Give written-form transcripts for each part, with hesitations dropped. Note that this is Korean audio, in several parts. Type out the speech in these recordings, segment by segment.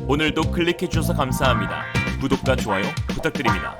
오늘도 클릭해주셔서 감사합니다. 구독과 좋아요 부탁드립니다.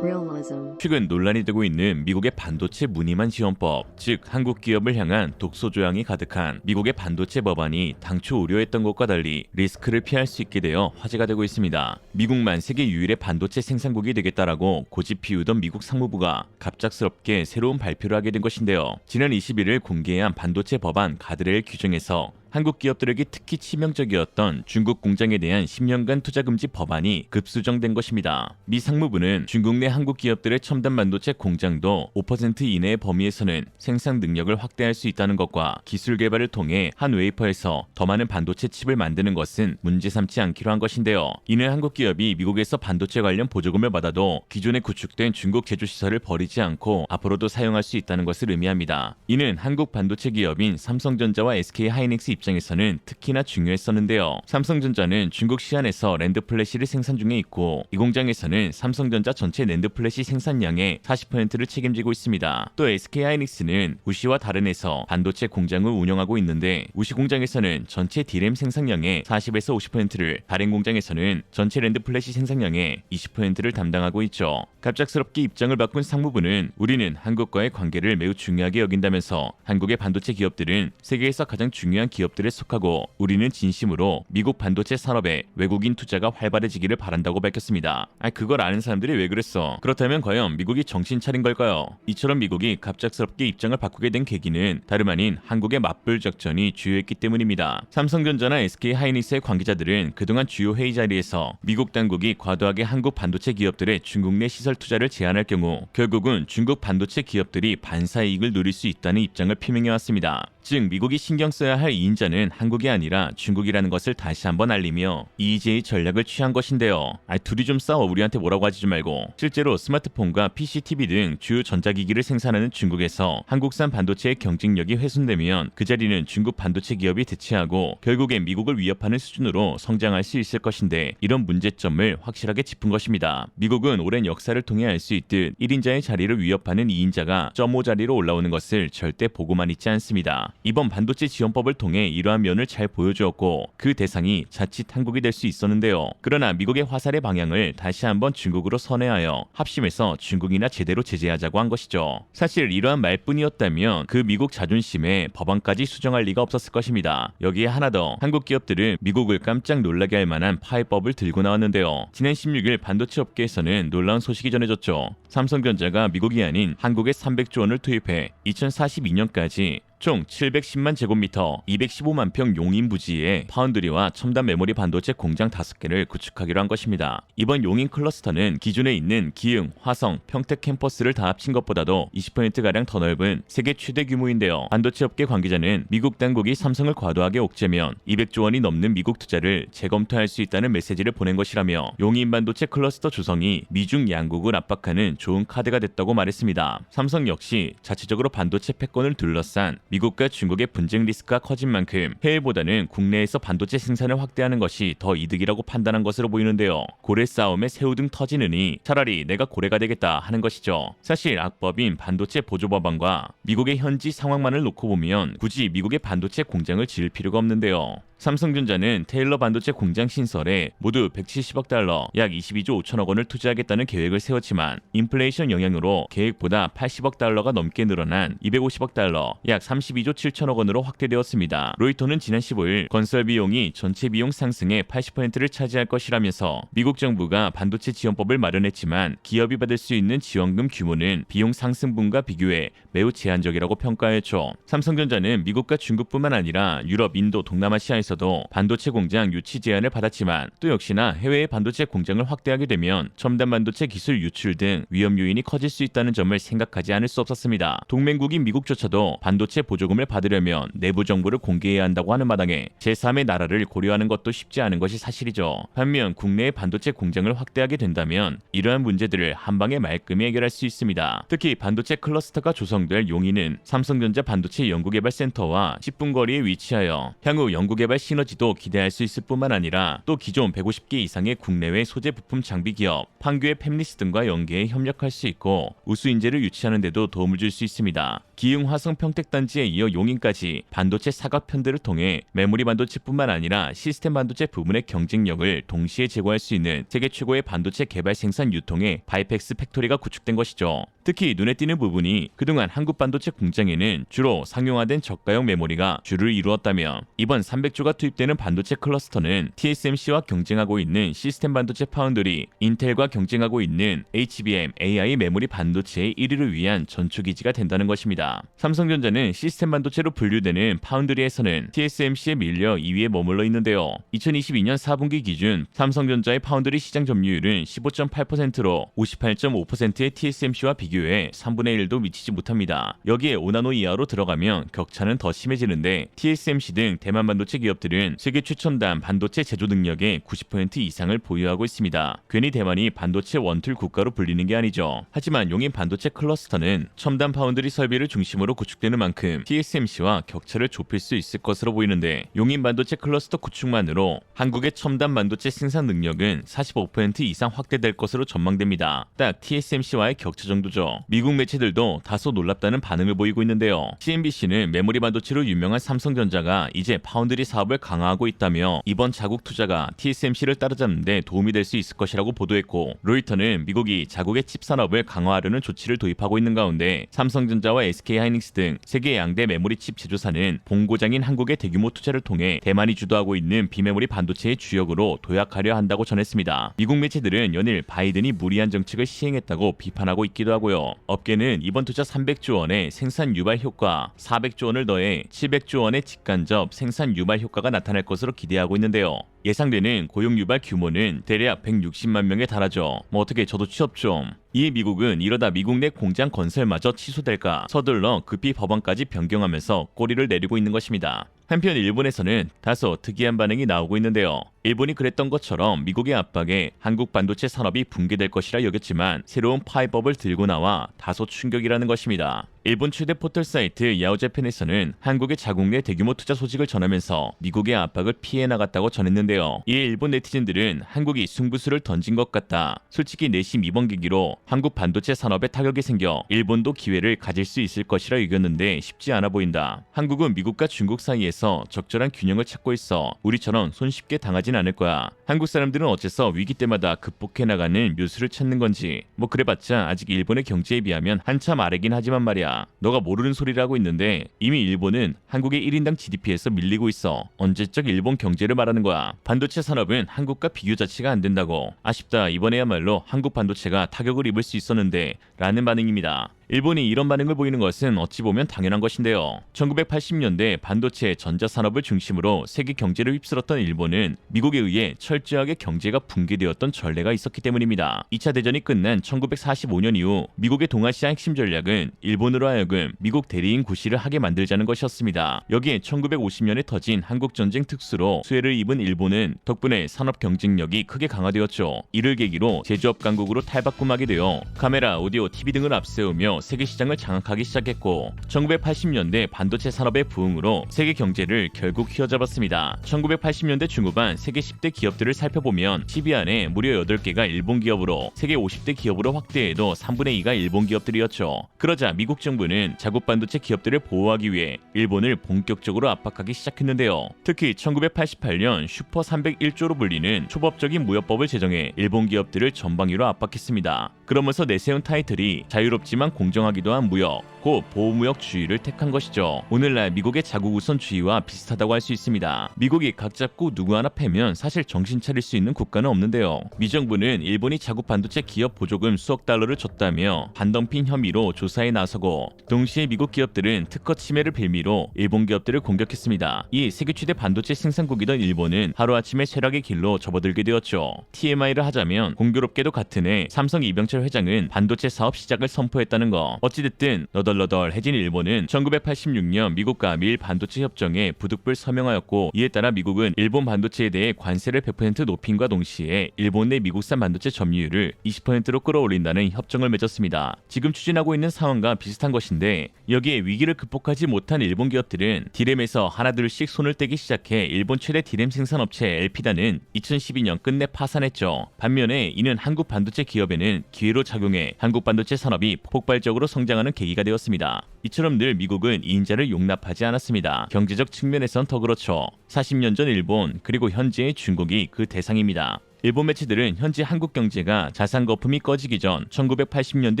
Realism. 최근 논란이 되고 있는 미국의 반도체 무늬만 지원법, 즉 한국 기업을 향한 독소 조항이 가득한 미국의 반도체 법안이 당초 우려했던 것과 달리 리스크를 피할 수 있게 되어 화제가 되고 있습니다. 미국만 세계 유일의 반도체 생산국이 되겠다라고 고집 피우던 미국 상무부가 갑작스럽게 새로운 발표를 하게 된 것인데요. 지난 21일 공개한 반도체 법안 가드레일 규정에서 한국 기업들에게 특히 치명적이었던 중국 공장에 대한 10년간 투자 금지 법안이 급수정된 것입니다. 미 상무부는 중국 내 한국 기업들의 첨단 반도체 공장도 5% 이내의 범위에서는 생산 능력을 확대할 수 있다는 것과 기술 개발을 통해 한 웨이퍼에서 더 많은 반도체 칩을 만드는 것은 문제 삼지 않기로 한 것인데요. 이는 한국 기업이 미국에서 반도체 관련 보조금을 받아도 기존에 구축된 중국 제조 시설을 버리지 않고 앞으로도 사용할 수 있다는 것을 의미합니다. 이는 한국 반도체 기업인 삼성전자와 SK하이닉스 입장에서는 특히나 중요했었는데요. 삼성전자는 중국 시안에서 랜드 플래시를 생산 중에 있고 이 공장에서는 삼성전자 전체 랜드 플래시 생산량의 40%를 책임지고 있습니다. 또 SK하이닉스는 우시와 다른에서 반도체 공장을 운영하고 있는데 우시 공장에서는 전체 D램 생산량의 40에서 50%를 다른 공장에서는 전체 랜드 플래시 생산량의 20%를 담당하고 있죠. 갑작스럽게 입장을 바꾼 상무부는 우리는 한국과의 관계를 매우 중요하게 여긴다면서 한국의 반도체 기업들은 세계에서 가장 중요한 기업들에 속하고 우리는 진심으로 미국 반도체 산업에 외국인 투자가 활발해지기를 바란다고 밝혔습니다. 그걸 아는 사람들이 왜 그랬어? 그렇다면 과연 미국이 정신 차린 걸까요? 이처럼 미국이 갑작스럽게 입장을 바꾸게 된 계기는 다름 아닌 한국의 맞불 작전이 주요했기 때문입니다. 삼성전자나 SK하이닉스의 관계자들은 그동안 주요 회의 자리에서 미국 당국이 과도하게 한국 반도체 기업들의 중국 내 시설 투자를 제한할 경우 결국은 중국 반도체 기업들이 반사이익을 누릴 수 있다는 입장을 표명해왔습니다. 즉 미국이 신경 써야 할 이인자는 한국이 아니라 중국이라는 것을 다시 한번 알리며 EEJ 전략을 취한 것인데요. 둘이 좀 싸워 우리한테 뭐라고 하지 좀 말고. 실제로 스마트폰과 PC, TV 등 주요 전자기기를 생산하는 중국에서 한국산 반도체의 경쟁력이 훼손되면 그 자리는 중국 반도체 기업이 대체하고 결국엔 미국을 위협하는 수준으로 성장할 수 있을 것인데 이런 문제점을 확실하게 짚은 것입니다. 미국은 오랜 역사를 통해 알 수 있듯 1인자의 자리를 위협하는 2인자가 0.5 자리로 올라오는 것을 절대 보고만 있지 않습니다. 이번 반도체 지원법을 통해 이러한 면을 잘 보여주었고 그 대상이 자칫 한국이 될 수 있었는데요. 그러나 미국의 화살의 방향을 다시 한번 중국으로 선회하여 합심해서 중국이나 제대로 제재하자고 한 것이죠. 사실 이러한 말뿐이었다면 그 미국 자존심에 법안까지 수정할 리가 없었을 것입니다. 여기에 하나 더, 한국 기업들은 미국을 깜짝 놀라게 할 만한 파해법을 들고 나왔는데요. 지난 16일 반도체 업계에서는 놀라운 소식이 전해졌죠. 삼성전자가 미국이 아닌 한국에 300조 원을 투입해 2042년까지 총 710만 제곱미터 215만 평 용인 부지에 파운드리와 첨단 메모리 반도체 공장 5개를 구축하기로 한 것입니다. 이번 용인 클러스터는 기존에 있는 기흥, 화성, 평택 캠퍼스를 다 합친 것보다도 20%가량 더 넓은 세계 최대 규모인데요. 반도체 업계 관계자는 미국 당국이 삼성을 과도하게 옥죄면 200조 원이 넘는 미국 투자를 재검토할 수 있다는 메시지를 보낸 것이라며 용인 반도체 클러스터 조성이 미중 양국을 압박하는 좋은 카드가 됐다고 말했습니다. 삼성 역시 자체적으로 반도체 패권을 둘러싼 미국과 중국의 분쟁 리스크가 커진 만큼 해외보다는 국내에서 반도체 생산을 확대하는 것이 더 이득이라고 판단한 것으로 보이는데요. 고래 싸움에 새우 등 터지느니 차라리 내가 고래가 되겠다 하는 것이죠. 사실 악법인 반도체 보조 법안과 미국의 현지 상황만을 놓고 보면 굳이 미국의 반도체 공장을 지을 필요가 없는데요. 삼성전자는 테일러 반도체 공장 신설에 모두 170억 달러, 약 22조 5천억 원을 투자하겠다는 계획을 세웠지만 인플레이션 영향으로 계획보다 80억 달러가 넘게 늘어난 250억 달러, 약 32조 7천억 원으로 확대되었습니다. 로이터는 지난 15일 건설 비용이 전체 비용 상승의 80%를 차지할 것이라면서 미국 정부가 반도체 지원법을 마련했지만 기업이 받을 수 있는 지원금 규모는 비용 상승분과 비교해 매우 제한적이라고 평가했죠. 삼성전자는 미국과 중국뿐만 아니라 유럽, 인도, 동남아시아에서도 반도체 공장 유치 제한을 받았지만 또 역시나 해외의 반도체 공장을 확대하게 되면 첨단 반도체 기술 유출 등 위험 요인이 커질 수 있다는 점을 생각하지 않을 수 없었습니다. 동맹국인 미국조차도 반도체 보조금을 받으려면 내부 정보를 공개해야 한다고 하는 마당에 제3의 나라를 고려하는 것도 쉽지 않은 것이 사실이죠. 반면 국내의 반도체 공장을 확대하게 된다면 이러한 문제들을 한방에 말끔히 해결할 수 있습니다. 특히 반도체 클러스터가 조성될 용인은 삼성전자 반도체 연구개발센터와 10분 거리에 위치하여 향후 연구개발 시너지도 기대할 수 있을 뿐만 아니라 또 기존 150개 이상의 국내외 소재 부품 장비 기업, 판교의 팹리스 등과 연계해 협력할 수 있고 우수 인재를 유치하는 데도 도움을 줄 수 있습니다. 기흥, 화성, 평택단지에 이어 용인까지 반도체 사각 편대를 통해 메모리 반도체뿐만 아니라 시스템 반도체 부분의 경쟁력을 동시에 제고할 수 있는 세계 최고의 반도체 개발 생산 유통의 바이펙스 팩토리가 구축된 것이죠. 특히 눈에 띄는 부분이 그동안 한국 반도체 공장에는 주로 상용화된 저가형 메모리가 주를 이루었다며 이번 300조가 투입되는 반도체 클러스터는 TSMC와 경쟁하고 있는 시스템 반도체 파운드리, 인텔과 경쟁하고 있는 HBM, AI 메모리 반도체의 1위를 위한 전초기지가 된다는 것입니다. 삼성전자는 시스템 반도체로 분류되는 파운드리에서는 TSMC에 밀려 2위에 머물러 있는데요. 2022년 4분기 기준 삼성전자의 파운드리 시장 점유율은 15.8%로 58.5%의 TSMC와 비교해 3분의 1도 미치지 못합니다. 여기에 5나노 이하로 들어가면 격차는 더 심해지는데 TSMC 등 대만 반도체 기업들은 세계 최첨단 반도체 제조 능력의 90% 이상을 보유하고 있습니다. 괜히 대만이 반도체 원툴 국가로 불리는 게 아니죠. 하지만 용인 반도체 클러스터는 첨단 파운드리 설비를 중심으로 구축되는 만큼 TSMC와 격차를 좁힐 수 있을 것으로 보이는데 용인 반도체 클러스터 구축만으로 한국의 첨단 반도체 생산 능력은 45% 이상 확대될 것으로 전망됩니다. 딱 TSMC와의 격차 정도죠. 미국 매체들도 다소 놀랍다는 반응을 보이고 있는데요. CNBC는 메모리 반도체로 유명한 삼성전자가 이제 파운드리 사업을 강화하고 있다며 이번 자국 투자가 TSMC를 따라잡는 데 도움이 될 수 있을 것이라고 보도했고, 로이터는 미국이 자국의 칩 산업을 강화하려는 조치를 도입하고 있는 가운데 삼성전자와 SK하이닉스 등 세계 양대 메모리 칩 제조사는 본고장인 한국의 대규모 투자를 통해 대만이 주도하고 있는 비메모리 반도체의 주역으로 도약하려 한다고 전했습니다. 미국 매체들은 연일 바이든이 무리한 정책을 시행했다고 비판하고 있기도 하고요. 업계는 이번 투자 300조 원의 생산 유발 효과, 400조 원을 더해 700조 원의 직간접 생산 유발 효과가 나타날 것으로 기대하고 있는데요. 예상되는 고용 유발 규모는 대략 160만 명에 달하죠. 어떻게 저도 취업 좀. 이에 미국은 이러다 미국 내 공장 건설마저 취소될까 서둘러 급히 법안까지 변경하면서 꼬리를 내리고 있는 것입니다. 한편 일본에서는 다소 특이한 반응이 나오고 있는데요. 일본이 그랬던 것처럼 미국의 압박에 한국 반도체 산업이 붕괴될 것이라 여겼지만 새로운 파이법을 들고 나와 다소 충격이라는 것입니다. 일본 최대 포털 사이트 야오재팬에서는 한국의 자국 내 대규모 투자 소식을 전하면서 미국의 압박을 피해 나갔다고 전했는데요. 이에 일본 네티즌들은 한국이 승부수를 던진 것 같다. 솔직히 내심 이번 계기로 한국 반도체 산업에 타격이 생겨 일본도 기회를 가질 수 있을 것이라 여겼는데 쉽지 않아 보인다. 한국은 미국과 중국 사이에서 적절한 균형을 찾고 있어. 우리처럼 손쉽게 당하진 않을 거야. 한국 사람들은 어째서 위기 때마다 극복해 나가는 묘수를 찾는 건지. 그래봤자 아직 일본의 경제에 비하면 한참 아래긴 하지만 말이야. 너가 모르는 소리를 하고 있는데 이미 일본은 한국의 1인당 GDP에서 밀리고 있어. 언제적 일본 경제를 말하는 거야. 반도체 산업은 한국과 비교 자체가 안 된다고. 아쉽다. 이번에야말로 한국 반도체가 타격을 입을 수 있었는데 라는 반응입니다. 일본이 이런 반응을 보이는 것은 어찌 보면 당연한 것인데요. 1980년대 반도체 전자산업을 중심으로 세계 경제를 휩쓸었던 일본은 미국에 의해 철저하게 경제가 붕괴되었던 전례가 있었기 때문입니다. 2차 대전이 끝난 1945년 이후 미국의 동아시아 핵심 전략은 일본으로 하여금 미국 대리인 구실을 하게 만들자는 것이었습니다. 여기에 1950년에 터진 한국전쟁 특수로 수혜를 입은 일본은 덕분에 산업 경쟁력이 크게 강화되었죠. 이를 계기로 제조업 강국으로 탈바꿈하게 되어 카메라, 오디오, TV 등을 앞세우며 세계 시장을 장악하기 시작했고 1980년대 반도체 산업의 부흥으로 세계 경제를 결국 휘어잡았습니다. 1980년대 중후반 세계 10대 기업들을 살펴보면 10위 안에 무려 8개가 일본 기업으로 세계 50대 기업으로 확대해도 3분의 2가 일본 기업들이었죠. 그러자 미국 정부는 자국 반도체 기업들을 보호하기 위해 일본을 본격적으로 압박하기 시작했는데요. 특히 1988년 슈퍼 301조로 불리는 초법적인 무역법을 제정해 일본 기업들을 전방위로 압박했습니다. 그러면서 내세운 타이틀이 자유롭지만 공정하기도 한 무역, 곧 보호무역주의를 택한 것이죠. 오늘날 미국의 자국 우선주의와 비슷하다고 할 수 있습니다. 미국이 각 잡고 누구 하나 패면 사실 정신 차릴 수 있는 국가는 없는데요. 미 정부는 일본이 자국 반도체 기업 보조금 수억 달러를 줬다며 반덤핑 혐의로 조사에 나서고 동시에 미국 기업들은 특허 침해를 빌미로 일본 기업들을 공격했습니다. 이 세계 최대 반도체 생산국이던 일본은 하루아침에 쇠락의 길로 접어들게 되었죠. TMI를 하자면 공교롭게도 같은 해 삼성 이병철 회장은 반도체 사업 시작을 선포했다는 거. 어찌됐든 너덜너덜해진 일본은 1986년 미국과 미일 반도체 협정에 부득불 서명하였고 이에 따라 미국은 일본 반도체에 대해 관세를 100% 높임과 동시에 일본 내 미국산 반도체 점유율을 20%로 끌어올린다는 협정을 맺었습니다. 지금 추진하고 있는 상황과 비슷한 것인데 여기에 위기를 극복하지 못한 일본 기업들은 디램에서 하나둘씩 손을 떼기 시작해 일본 최대 디램 생산업체 엘피다는 2012년 끝내 파산했죠. 반면에 이는 한국 반도체 기업에는 기회 기회로 작용해 한국 반도체 산업이 폭발적으로 성장하는 계기가 되었습니다. 이처럼 늘 미국은 이인자를 용납하지 않았습니다. 경제적 측면에선 더 그렇죠. 40년 전 일본 그리고 현재의 중국이 그 대상입니다. 일본 매체들은 현재 한국 경제가 자산 거품이 꺼지기 전 1980년대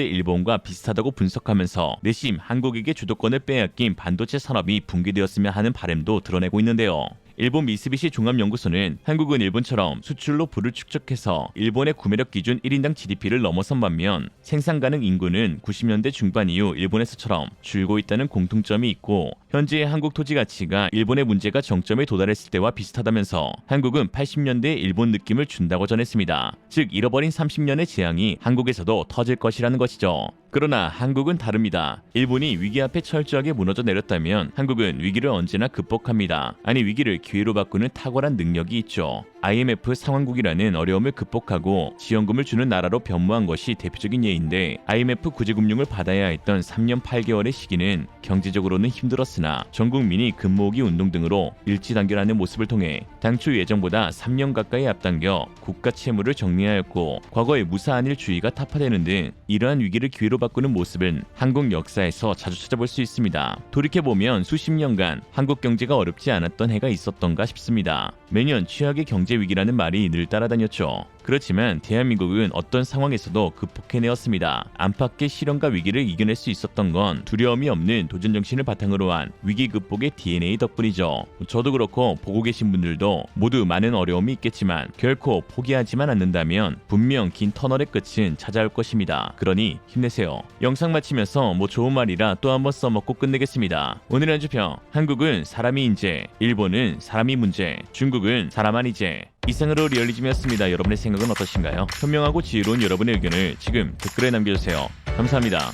일본과 비슷하다고 분석하면서 내심 한국에게 주도권을 빼앗긴 반도체 산업이 붕괴되었으면 하는 바람도 드러내고 있는데요. 일본 미쓰비시 종합연구소는 한국은 일본처럼 수출로 부를 축적해서 일본의 구매력 기준 1인당 GDP를 넘어선 반면 생산 가능 인구는 90년대 중반 이후 일본에서처럼 줄고 있다는 공통점이 있고 현재의 한국 토지 가치가 일본의 문제가 정점에 도달했을 때와 비슷하다면서 한국은 80년대의 일본 느낌을 준다고 전했습니다. 즉 잃어버린 30년의 재앙이 한국에서도 터질 것이라는 것이죠. 그러나 한국은 다릅니다. 일본이 위기 앞에 철저하게 무너져 내렸다면 한국은 위기를 언제나 극복합니다. 아니 위기를 기회로 바꾸는 탁월한 능력이 있죠. IMF 상황국이라는 어려움을 극복하고 지원금을 주는 나라로 변모한 것이 대표적인 예인데 IMF 구제금융을 받아야 했던 3년 8개월의 시기는 경제적으로는 힘들었으나 전 국민이 금모으기 운동 등으로 일치단결하는 모습을 통해 당초 예정보다 3년 가까이 앞당겨 국가 채무를 정리하였고 과거의 무사한 일주의가 타파되는 등 이러한 위기를 기회로 바꾸는 모습은 한국 역사에서 자주 찾아볼 수 있습니다. 돌이켜보면 수십 년간 한국 경제가 어렵지 않았던 해가 있었던가 싶습니다. 매년 최악의 경제 위기라는 말이 늘 따라다녔죠. 그렇지만 대한민국은 어떤 상황에서도 극복해내었습니다. 안팎의 시련과 위기를 이겨낼 수 있었던 건 두려움이 없는 도전 정신을 바탕으로 한 위기 극복의 DNA 덕분이죠. 저도 그렇고 보고 계신 분들도 모두 많은 어려움이 있겠지만 결코 포기하지만 않는다면 분명 긴 터널의 끝은 찾아올 것입니다. 그러니 힘내세요. 영상 마치면서 좋은 말이라 또 한번 써먹고 끝내겠습니다. 오늘의 한주평, 한국은 사람이 인재, 일본은 사람이 문제, 중국은 사람 아니제. 이상으로 리얼리즘이었습니다. 여러분의 생각은 어떠신가요? 현명하고 지혜로운 여러분의 의견을 지금 댓글에 남겨주세요. 감사합니다.